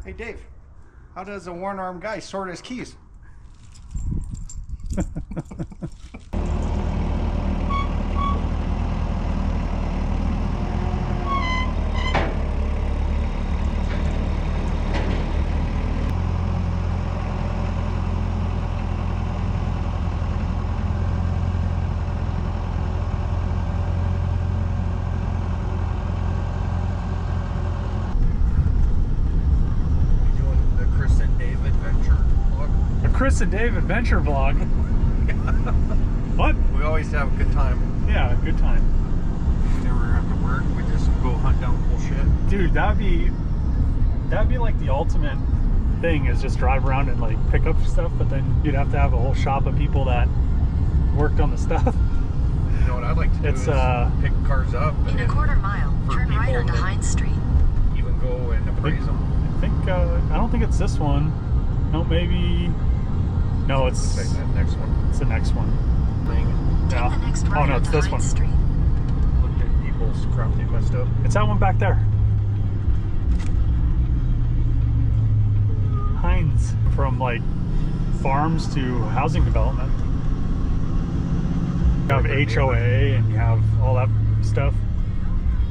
Hey Dave, how does a one-armed guy sort his keys? Kris and Dave adventure vlog. What? We always have a good time. Yeah, good time. We never have to work. We just go hunt down cool shit. Dude, that'd be like the ultimate thing, is just drive around and like pick up stuff, but then you'd have to have a whole shop of people that worked on the stuff. You know what I'd like to do is pick cars up. In a quarter mile, turn right onto Hines Street. Even go and appraise them. I think, I don't think it's this one. No, maybe... No, it's like that next one. It's the next one. Yeah. Take the next right, oh no, it's this one. Street. Look at people's crap they messed up. It's that one back there. Hines, from like farms to housing development. You have HOA and you have all that stuff.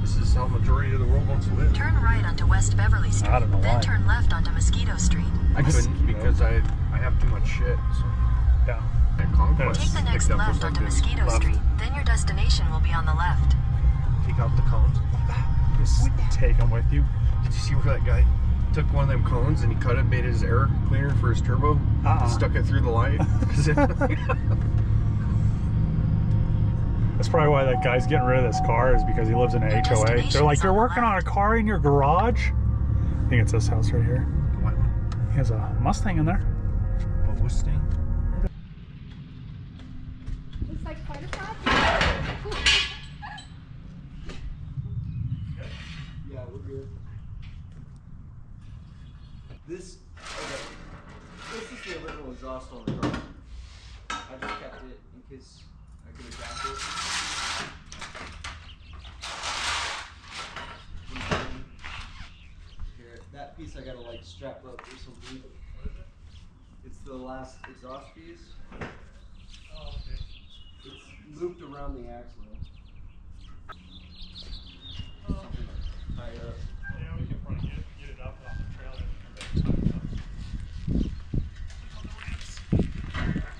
This is how the majority of the world wants to live. Turn right onto West Beverly Street. I don't know then why. Turn left onto Mosquito Street. I couldn't because I have too much shit. So. Yeah. Take the next left onto Mosquito Street. Then your destination will be on the left. Take out the cones. Just take them with you. Did you see where that guy took one of them cones and he cut it, made it his air cleaner for his turbo, stuck it through the light? That's probably why that guy's getting rid of this car, is because he lives in an HOA. They're like, you're working on a car in your garage? I think it's this house right here. The white one. He has a Mustang in there. A Mustang? Looks like quite a project. Yeah, we're good. This is the original exhaust on the car. I just kept it in case I could adapt it. Here, that piece I gotta like strap up or something. It's the last exhaust piece. Oh, okay. It's looped around the axle. Tie it up. Yeah, we can probably get it up off the trailer and come back and tie it up.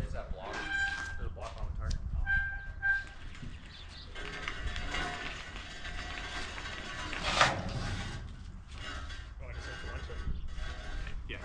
Is that block? There's a block on the tire. Yeah.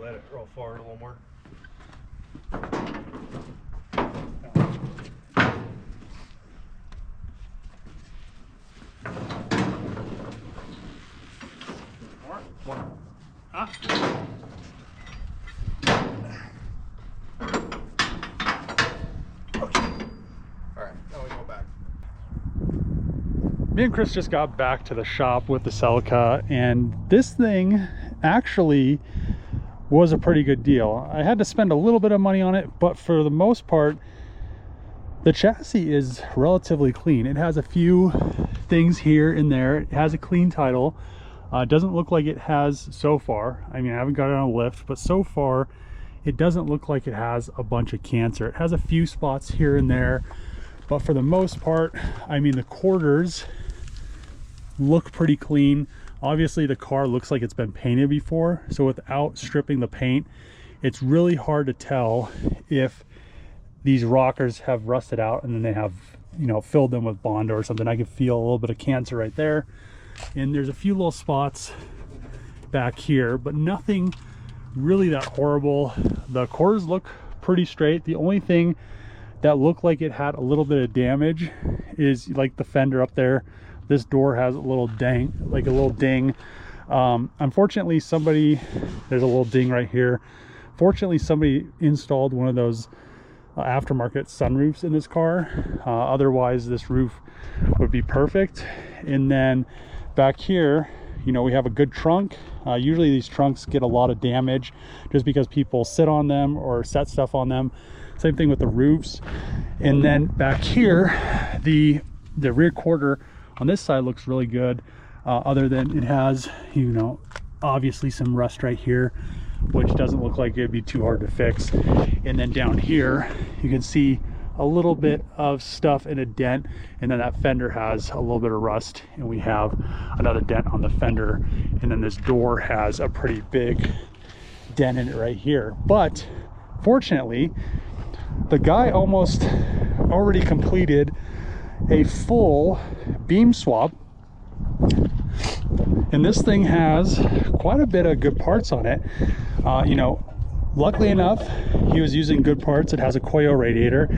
Let it roll forward a little more. More? Huh? Okay. Alright, now we go back. Me and Kris just got back to the shop with the Celica, and this thing actually was a pretty good deal. I had to spend a little bit of money on it, but for the most part, the chassis is relatively clean. It has a few things here and there. It has a clean title. It doesn't look like it has so far. I mean, I haven't got it on a lift, but so far it doesn't look like it has a bunch of cancer. It has a few spots here and there, but for the most part, I mean, the quarters look pretty clean. Obviously the car looks like it's been painted before, so without stripping the paint, it's really hard to tell if these rockers have rusted out and then they have, you know, filled them with Bondo or something. I can feel a little bit of cancer right there, and there's a few little spots back here, but nothing really that horrible. The quarters look pretty straight. The only thing that looked like it had a little bit of damage is like the fender up there. This door has a little ding, like a little ding. Unfortunately, there's a little ding right here. Fortunately, somebody installed one of those aftermarket sunroofs in this car. Otherwise, this roof would be perfect. And then back here, you know, we have a good trunk. Usually these trunks get a lot of damage just because people sit on them or set stuff on them. Same thing with the roofs. And then back here, the rear quarter on this side looks really good, other than it has, you know, obviously some rust right here, which doesn't look like it'd be too hard to fix. And then down here, you can see a little bit of stuff in a dent, and then that fender has a little bit of rust, and we have another dent on the fender, and then this door has a pretty big dent in it right here. But fortunately, the guy almost already completed a full beam swap, and this thing has quite a bit of good parts on it. You know, luckily enough, he was using good parts. It has a Koyo radiator.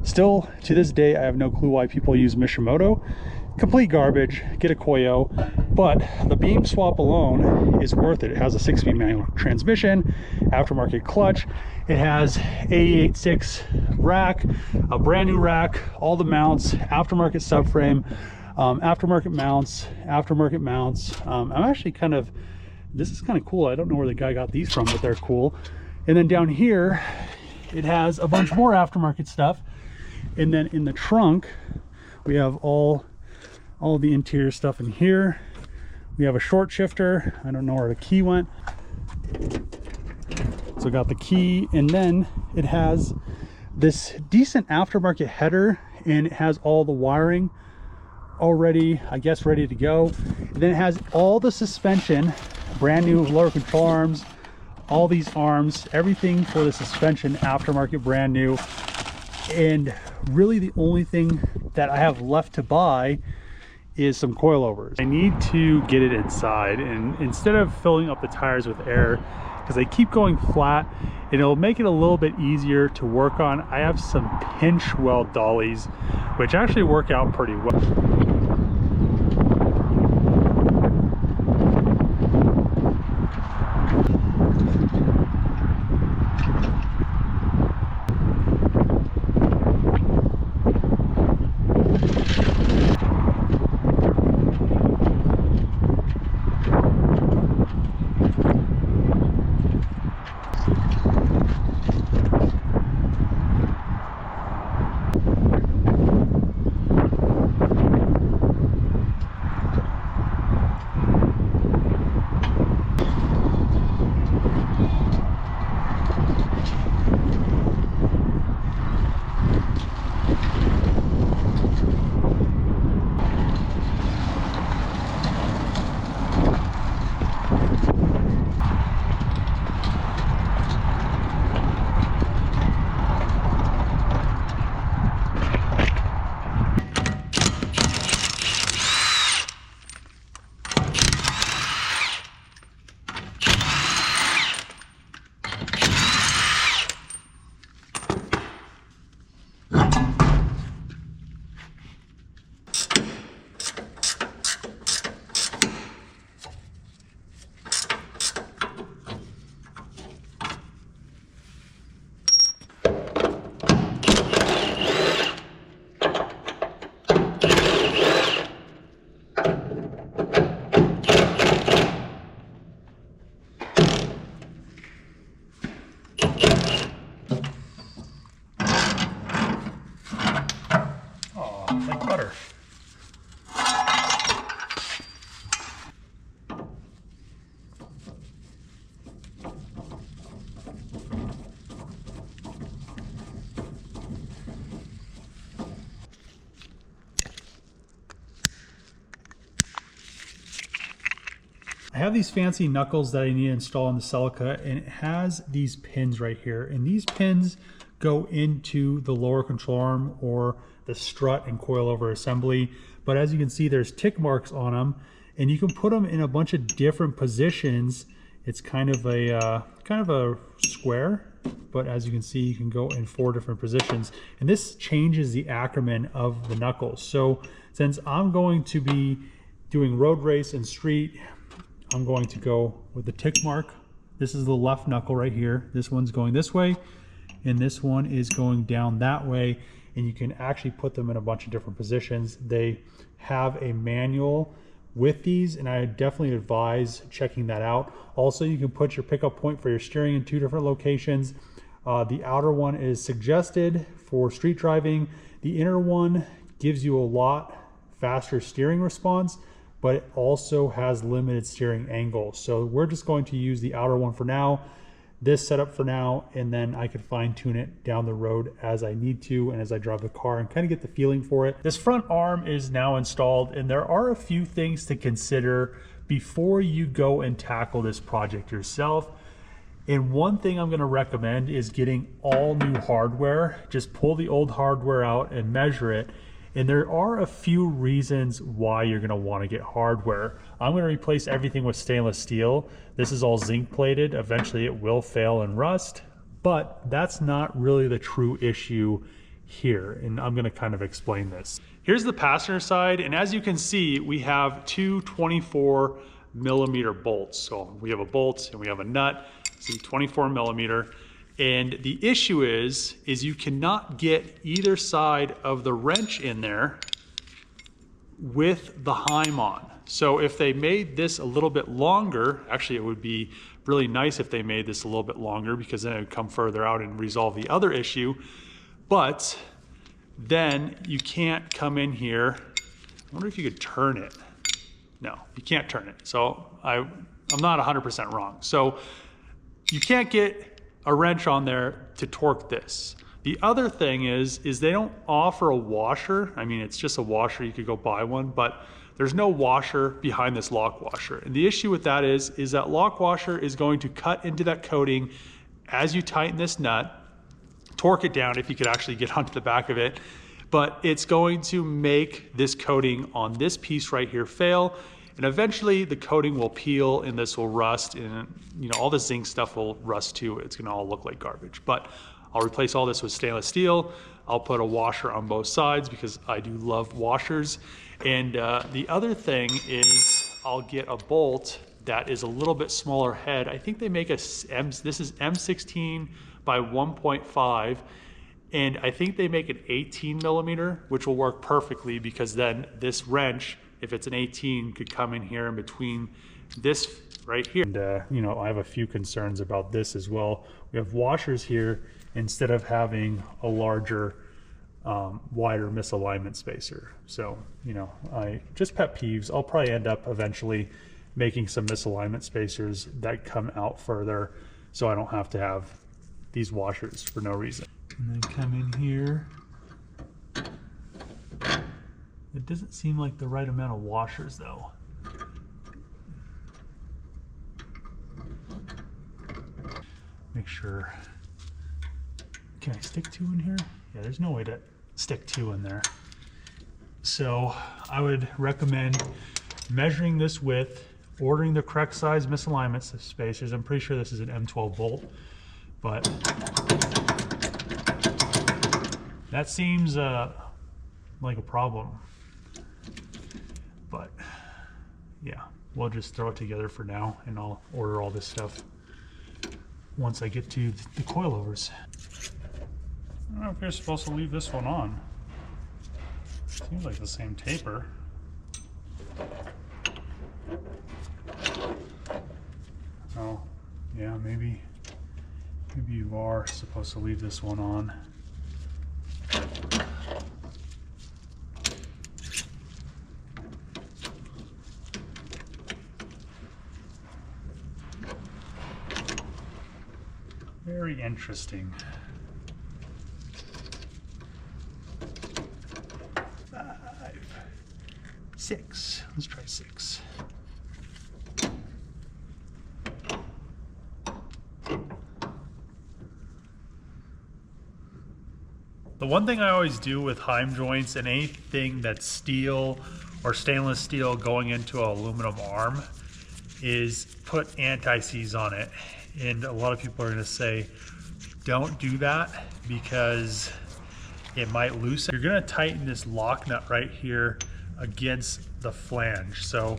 Still to this day, I have no clue why people use Mishimoto. Complete garbage. Get a Koyo. But the beam swap alone is worth it. It has a 6-speed manual transmission, aftermarket clutch. It has A86 rack, a brand new rack, all the mounts, aftermarket subframe, aftermarket mounts. I'm actually this is kind of cool. I don't know where the guy got these from, but they're cool. And then down here, it has a bunch more aftermarket stuff. And then in the trunk, we have all the interior stuff in here. We have a short shifter. I don't know where the key went. So got the key, and then it has this decent aftermarket header, and it has all the wiring already, I guess, ready to go. And then it has all the suspension, brand new lower control arms, all these arms, everything for the suspension, aftermarket, brand new. And really the only thing that I have left to buy is some coilovers. I need to get it inside, and instead of filling up the tires with air, because they keep going flat, and it'll make it a little bit easier to work on, I have some pinch weld dollies, which actually work out pretty well. I have these fancy knuckles that I need to install on the Celica, and it has these pins right here. And these pins go into the lower control arm or the strut and coilover assembly. But as you can see, there's tick marks on them, and you can put them in a bunch of different positions. It's kind of a square, but as you can see, you can go in 4 different positions. And this changes the acronym of the knuckles. So since I'm going to be doing road race and street, I'm going to go with the tick mark. This is the left knuckle right here. This one's going this way, and this one is going down that way. And you can actually put them in a bunch of different positions. They have a manual with these, and I definitely advise checking that out. Also, you can put your pickup point for your steering in 2 different locations. The outer one is suggested for street driving. The inner one gives you a lot faster steering response, but it also has limited steering angle. So we're just going to use the outer one for now, this setup for now, and then I could fine tune it down the road as I need to and as I drive the car and kind of get the feeling for it. This front arm is now installed, and there are a few things to consider before you go and tackle this project yourself. And one thing I'm going to recommend is getting all new hardware. Just pull the old hardware out and measure it. And there are a few reasons why you're going to want to get hardware. I'm going to replace everything with stainless steel. This is all zinc plated. Eventually it will fail and rust, but that's not really the true issue here. And I'm going to kind of explain this. Here's the passenger side. And as you can see, we have 2 24mm bolts. So we have a bolt and we have a nut. See, 24mm. And the issue is you cannot get either side of the wrench in there with the heim on. So if they made this a little bit longer, actually it would be really nice if they made this a little bit longer, because then it would come further out and resolve the other issue. But then you can't come in here. I wonder if you could turn it. No, you can't turn it. So I'm not 100% wrong. So you can't get a wrench on there to torque this. The other thing is they don't offer a washer. I mean, it's just a washer, you could go buy one, but there's no washer behind this lock washer. And the issue with that is that lock washer is going to cut into that coating as you tighten this nut, torque it down if you could actually get onto the back of it, but it's going to make this coating on this piece right here fail. And eventually the coating will peel and this will rust, and all the zinc stuff will rust too. It's gonna all look like garbage. But I'll replace all this with stainless steel. I'll put a washer on both sides because I do love washers. And the other thing is I'll get a bolt that is a little bit smaller head. I think they make this is M16 by 1.5. And I think they make an 18mm, which will work perfectly, because then this wrench, if it's an 18, could come in here in between this right here. And I have a few concerns about this as well. We have washers here instead of having a larger, wider misalignment spacer. So, I just pet peeves. I'll probably end up eventually making some misalignment spacers that come out further, so I don't have to have these washers for no reason. And then come in here. It doesn't seem like the right amount of washers though. Make sure. Can I stick 2 in here? Yeah, there's no way to stick 2 in there. So I would recommend measuring this width, ordering the correct size misalignment spacers. I'm pretty sure this is an M12 bolt, but that seems like a problem. But yeah, we'll just throw it together for now, and I'll order all this stuff once I get to the coilovers. I don't know if you're supposed to leave this one on. Seems like the same taper. Oh, yeah, maybe you are supposed to leave this one on. Very interesting. 5, 6. Let's try 6. The one thing I always do with Heim joints and anything that's steel or stainless steel going into an aluminum arm is put anti-seize on it. And a lot of people are going to say, don't do that because it might loosen. You're going to tighten this lock nut right here against the flange. So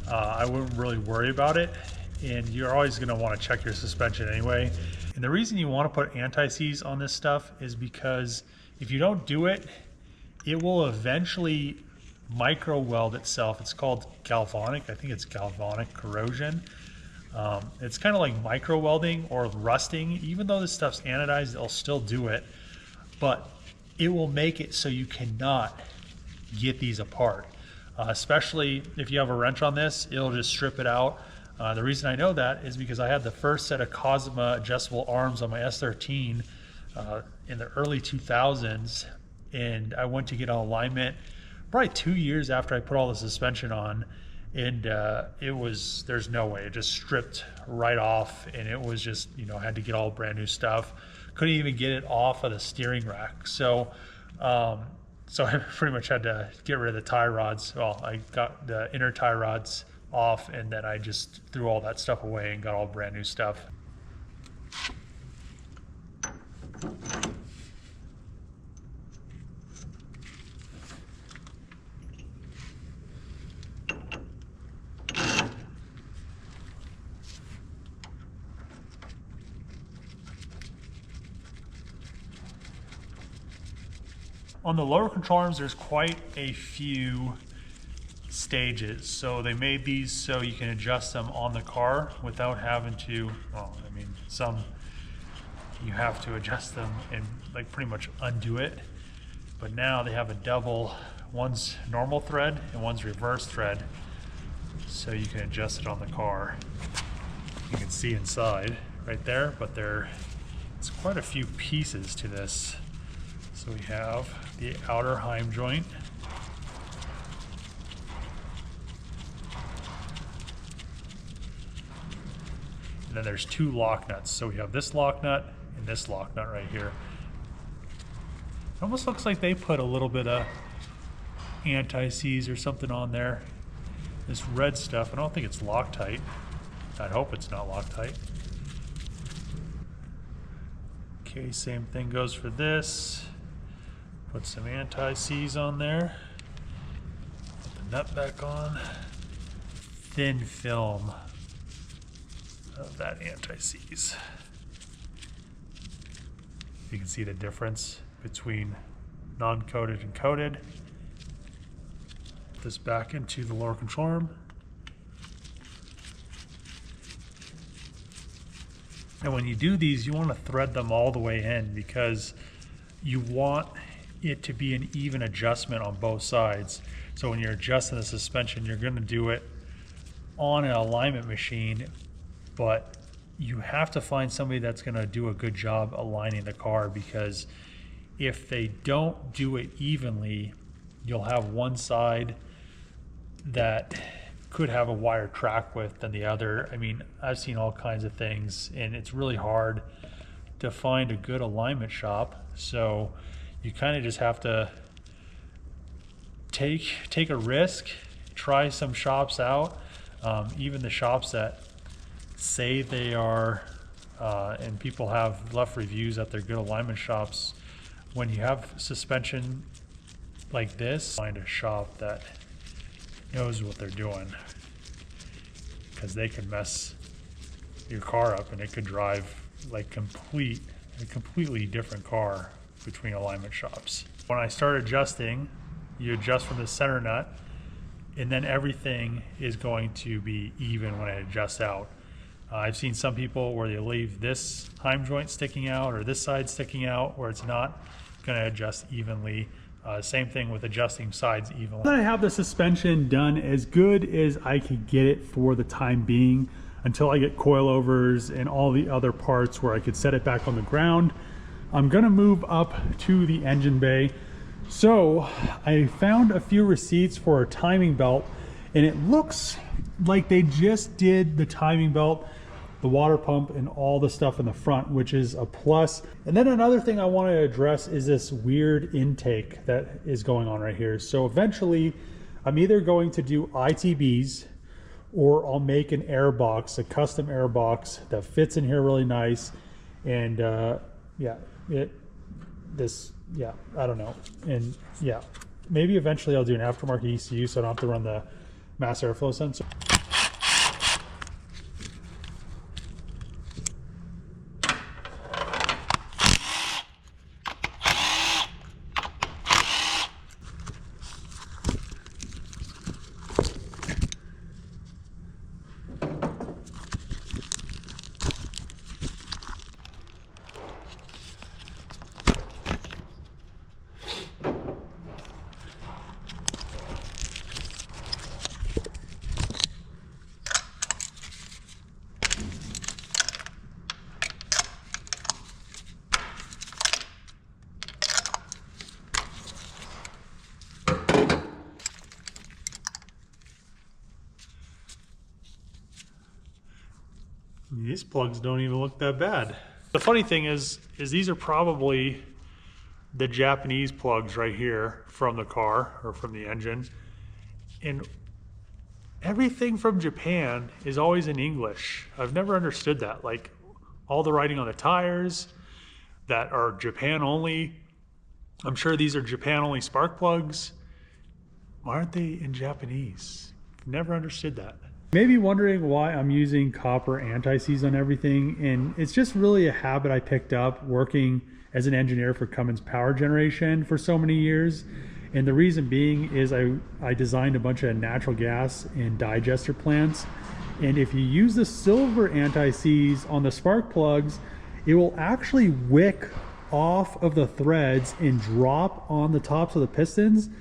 I wouldn't really worry about it. And you're always going to want to check your suspension anyway. And the reason you want to put anti-seize on this stuff is because if you don't do it, it will eventually micro weld itself. It's called galvanic. I think it's galvanic corrosion. It's kind of like micro welding or rusting. Even though this stuff's anodized, it'll still do it, but it will make it so you cannot get these apart. Especially if you have a wrench on this, it'll just strip it out. The reason I know that is because I had the first set of Cosma adjustable arms on my S13 in the early 2000s, and I went to get an alignment probably 2 years after I put all the suspension on, and there's no way. It just stripped right off, and it was just, you know, I had to get all brand new stuff. Couldn't even get it off of the steering rack. So I pretty much had to get rid of the tie rods. Well, I got the inner tie rods off, and then I just threw all that stuff away and got all brand new stuff. On the lower control arms, there's quite a few stages. So they made these so you can adjust them on the car without having to, well, I mean, some you have to adjust them and like pretty much undo it. But now they have a double, one's normal thread and one's reverse thread. So you can adjust it on the car. You can see inside right there, but it's quite a few pieces to this. So we have the outer Heim joint. And then there's two lock nuts. So we have this lock nut and this lock nut right here. It almost looks like they put a little bit of anti-seize or something on there. This red stuff, I don't think it's Loctite. I hope it's not Loctite. Okay, same thing goes for this. Put some anti-seize on there. Put the nut back on. Thin film of that anti-seize. You can see the difference between non-coated and coated. Put this back into the lower control arm. And when you do these, you want to thread them all the way in because you want it to be an even adjustment on both sides. So when you're adjusting the suspension, you're going to do it on an alignment machine, but you have to find somebody that's going to do a good job aligning the car, because if they don't do it evenly, you'll have one side that could have a wider track width than the other. I mean, I've seen all kinds of things, and it's really hard to find a good alignment shop. So you kind of just have to take a risk, try some shops out. Even the shops that say they are, and people have left reviews that they're good alignment shops, when you have suspension like this, find a shop that knows what they're doing, because they could mess your car up and it could drive like a completely different car between alignment shops. When I start adjusting, you adjust from the center nut, and then everything is going to be even when I adjust out. I've seen some people where they leave this Heim joint sticking out or this side sticking out where it's not going to adjust evenly. Same thing with adjusting sides evenly. I have the suspension done as good as I could get it for the time being, until I get coilovers and all the other parts where I could set it back on the ground. I'm gonna move up to the engine bay. So I found a few receipts for a timing belt, and it looks like they just did the timing belt the water pump and all the stuff in the front, which is a plus. And then another thing I want to address is this weird intake that is going on right here. So eventually I'm either going to do ITBs or I'll make an air box, a custom air box that fits in here really nice. And yeah, I don't know. And yeah, maybe eventually I'll do an aftermarket ECU so I don't have to run the mass airflow sensor. These plugs don't even look that bad. The funny thing is these are probably the Japanese plugs right here from the car or from the engine. And everything from Japan is always in English. I've never understood that. Like all the writing on the tires that are Japan only. I'm sure these are Japan only spark plugs. Why aren't they in Japanese? Never understood that. Maybe wondering why I'm using copper anti-seize on everything, and it's just really a habit I picked up working as an engineer for Cummins Power Generation for so many years. And the reason being is I designed a bunch of natural gas and digester plants, and if you use the silver anti-seize on the spark plugs, it will actually wick off of the threads and drop on the tops of the pistons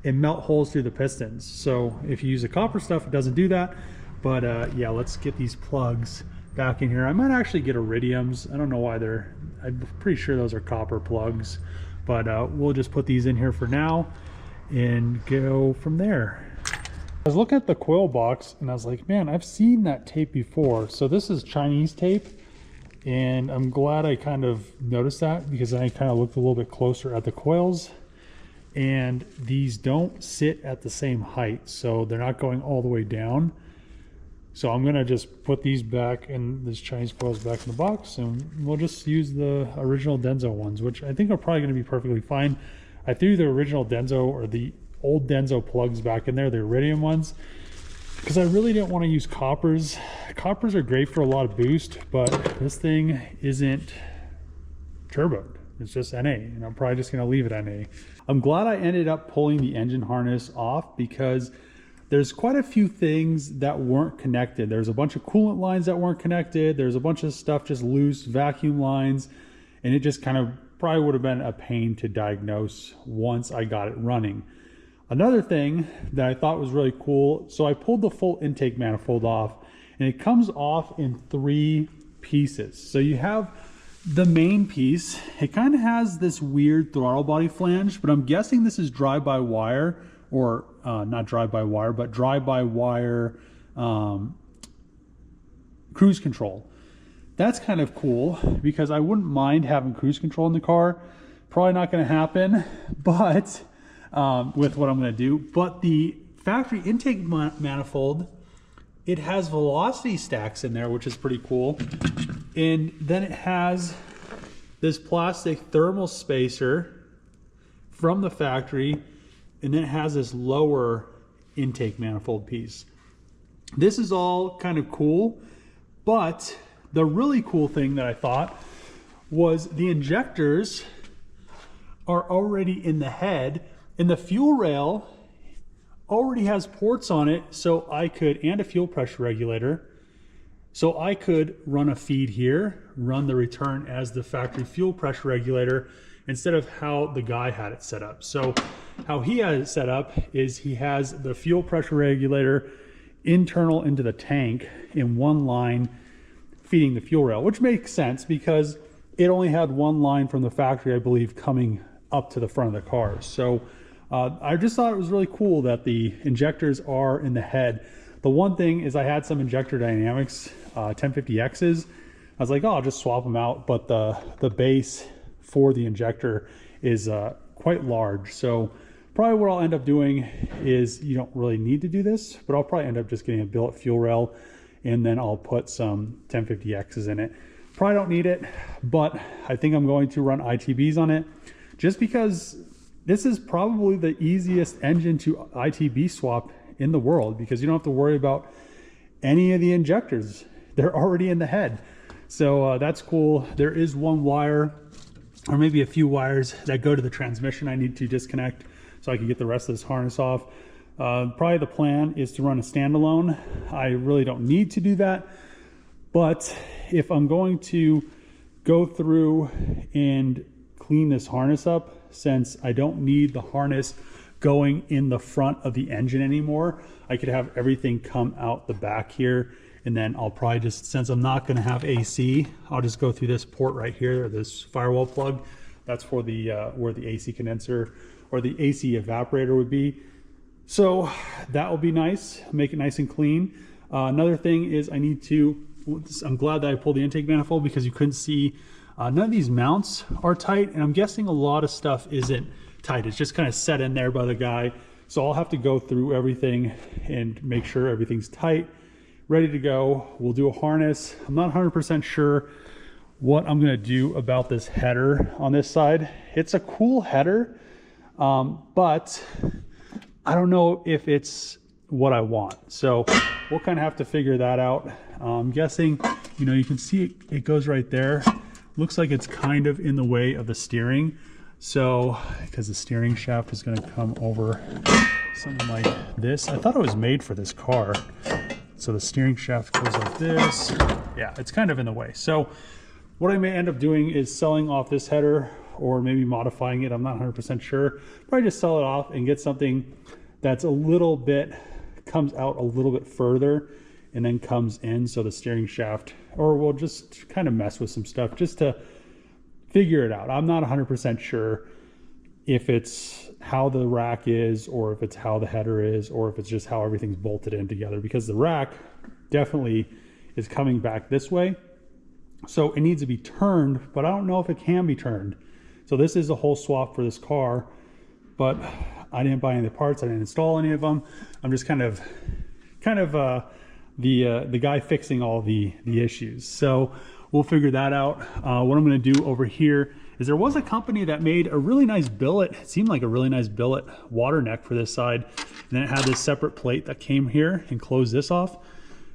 and melt holes through the pistons. So if you use the copper stuff, it doesn't do that. But yeah, let's get these plugs back in here. I might actually get iridiums. I don't know why I'm pretty sure those are copper plugs, but we'll just put these in here for now and go from there. I was looking at the coil box and I was like, man, I've seen that tape before. So this is Chinese tape, and I'm glad I kind of noticed that because I kind of looked a little bit closer at the coils. And these don't sit at the same height, so they're not going all the way down. So I'm gonna just put these back and this Chinese coils back in the box, and we'll just use the original Denso ones, which I think are probably gonna be perfectly fine. I threw the original Denso or the old Denso plugs back in there, the iridium ones, because I really didn't want to use coppers. Coppers are great for a lot of boost, but this thing isn't turboed. It's just NA, and I'm probably just gonna leave it NA. I'm glad I ended up pulling the engine harness off because there's quite a few things that weren't connected. There's a bunch of coolant lines that weren't connected. There's a bunch of stuff just loose, vacuum lines, and it just kind of probably would have been a pain to diagnose once I got it running. Another thing that I thought was really cool, so I pulled the full intake manifold off, and it comes off in 3 pieces. So you have the main piece. It kind of has this weird throttle body flange, but I'm guessing this is drive-by-wire, or not drive-by-wire, but drive-by-wire cruise control. That's kind of cool because I wouldn't mind having cruise control in the car. Probably not going to happen, but with what I'm going to do. But the factory intake manifold, it has velocity stacks in there, which is pretty cool. And then it has this plastic thermal spacer from the factory, and then it has this lower intake manifold piece. This is all kind of cool, but the really cool thing that I thought was the injectors are already in the head, and the fuel rail already has ports on it, so I could, and a fuel pressure regulator, so I could run a feed here, run the return as the factory fuel pressure regulator, instead of how the guy had it set up. So how he has it set up is he has the fuel pressure regulator internal into the tank in one line feeding the fuel rail, which makes sense because it only had one line from the factory, I believe, coming up to the front of the car. So I just thought it was really cool that the injectors are in the head. The one thing is I had some injector dynamics 1050Xs. I was like, oh, I'll just swap them out, but the base for the injector is quite large. So probably what I'll end up doing is, you don't really need to do this, but I'll probably end up just getting a billet fuel rail, and then I'll put some 1050Xs in it. Probably don't need it, but I think I'm going to run ITBs on it, just because this is probably the easiest engine to ITB swap in the world, because you don't have to worry about any of the injectors. They're already in the head. So that's cool. There is one wire, or maybe a few wires, that go to the transmission I need to disconnect so I can get the rest of this harness off. Probably the plan is to run a standalone. I really don't need to do that, but if I'm going to go through and clean this harness up, since I don't need the harness going in the front of the engine anymore, I could have everything come out the back here. And then I'll probably just, since I'm not going to have AC, I'll just go through this port right here, this firewall plug. That's for the where the AC condenser or the AC evaporator would be. So that will be nice, make it nice and clean. Another thing is I need to, I'm glad that I pulled the intake manifold, because you couldn't see, none of these mounts are tight, and I'm guessing a lot of stuff isn't tight. It's just kind of set in there by the guy. So I'll have to go through everything and make sure everything's tight, ready to go. We'll do a harness. I'm not 100% sure what I'm going to do about this header on this side. It's a cool header, but I don't know if it's what I want. So we'll kind of have to figure that out. I'm guessing, you know, you can see it goes right there. Looks like it's kind of in the way of the steering. So, because the steering shaft is going to come over something like this. I thought it was made for this car. So the steering shaft goes like this. Yeah, it's kind of in the way. So what I may end up doing is selling off this header, or maybe modifying it. I'm not 100% sure. Probably just sell it off and get something that's a little bit, comes out a little bit further and then comes in. So the steering shaft, or we'll just kind of mess with some stuff just to figure it out. I'm not 100% sure if it's how the rack is, or if it's how the header is, or if it's just how everything's bolted in together, because the rack definitely is coming back this way. So it needs to be turned, but I don't know if it can be turned. So this is a whole swap for this car, but I didn't buy any of the parts. I didn't install any of them. I'm just kind of the guy fixing all the issues. So we'll figure that out. What I'm going to do over here is, there was a company that made a really nice billet. It seemed like a really nice billet water neck for this side. And then it had this separate plate that came here and closed this off,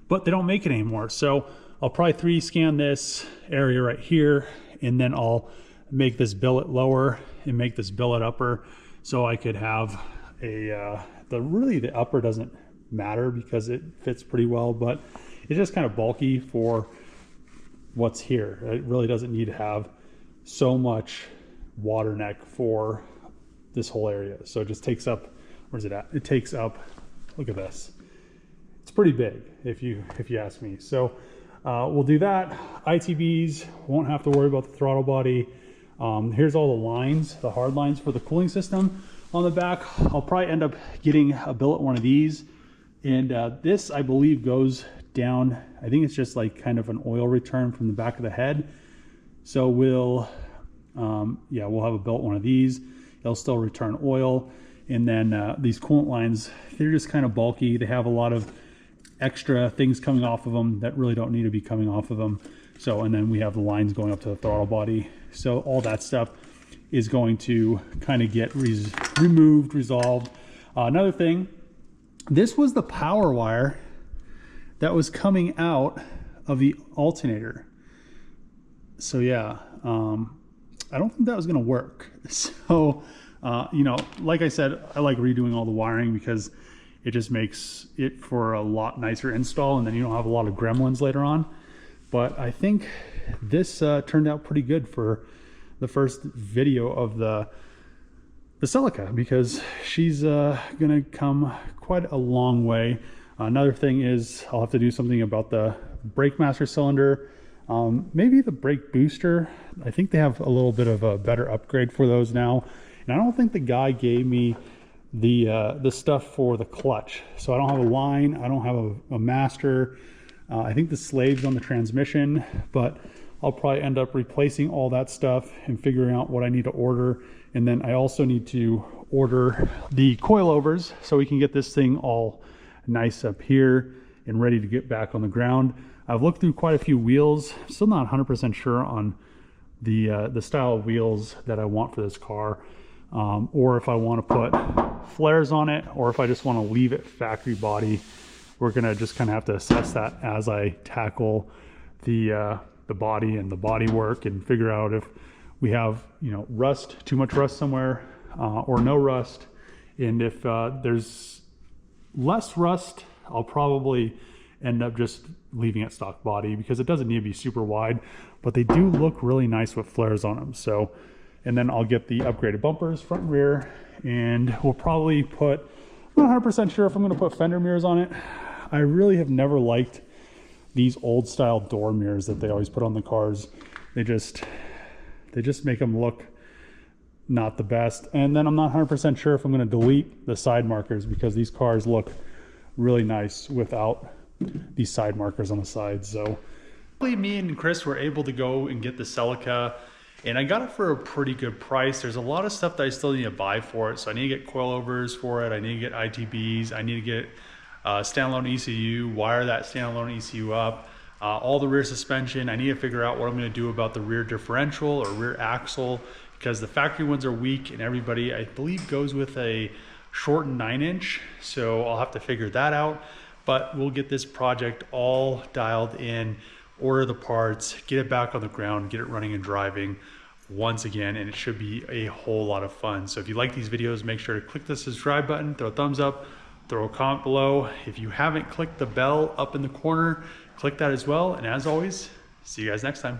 but they don't make it anymore. So I'll probably 3D scan this area right here, and then I'll make this billet lower and make this billet upper, so I could have a, the upper doesn't matter because it fits pretty well, but it's just kind of bulky for what's here. It really doesn't need to have so much water neck for this whole area. So it just takes up, where's it at? It takes up, look at this. It's pretty big if you ask me. So we'll do that. ITBs, won't have to worry about the throttle body. Here's all the lines, the hard lines for the cooling system on the back. I'll probably end up getting a billet one of these. And this, I believe, goes down. I think it's just like kind of an oil return from the back of the head. So we'll have a billet one of these. It'll still return oil. And then these coolant lines, they're just kind of bulky. They have a lot of extra things coming off of them that really don't need to be coming off of them. So, and then we have the lines going up to the throttle body. So all that stuff is going to kind of get removed, resolved. Another thing, this was the power wire that was coming out of the alternator. So yeah, I don't think that was gonna work. So, you know, like I said, I like redoing all the wiring because it just makes it for a lot nicer install, and then you don't have a lot of gremlins later on. But I think this turned out pretty good for the first video of the Celica, because she's gonna come quite a long way. Another thing is I'll have to do something about the brake master cylinder. Maybe the brake booster. I think they have a little bit of a better upgrade for those now. And I don't think the guy gave me the stuff for the clutch. So I don't have a line, I don't have a master. I think the slave's on the transmission, but I'll probably end up replacing all that stuff and figuring out what I need to order. And then I also need to order the coilovers so we can get this thing all nice up here and ready to get back on the ground. I've looked through quite a few wheels. Still not 100% sure on the style of wheels that I want for this car, or if I want to put flares on it, or if I just want to leave it factory body. We're gonna just kind of have to assess that as I tackle the body and the body work, and figure out if we have, you know, rust, too much rust somewhere, or no rust. And if there's less rust, I'll probably end up just leaving it stock body, because it doesn't need to be super wide, but they do look really nice with flares on them. So, and then I'll get the upgraded bumpers front and rear, and we'll probably put, I'm not 100% sure if I'm going to put fender mirrors on it. I really have never liked these old style door mirrors that they always put on the cars. They just make them look not the best. And then I'm not 100% sure if I'm going to delete the side markers, because these cars look really nice without these side markers on the sides. So me and Chris were able to go and get the Celica, and I got it for a pretty good price. There's a lot of stuff that I still need to buy for it. So I need to get coilovers for it. I need to get ITBs. I need to get standalone ECU, wire that standalone ECU up, all the rear suspension. I need to figure out what I'm going to do about the rear differential or rear axle, because the factory ones are weak, and everybody, I believe, goes with a shortened 9-inch. So I'll have to figure that out. But we'll get this project all dialed in, order the parts, get it back on the ground, get it running and driving once again, and it should be a whole lot of fun. So if you like these videos, make sure to click the subscribe button, throw a thumbs up, throw a comment below. If you haven't clicked the bell up in the corner, click that as well. And as always, see you guys next time.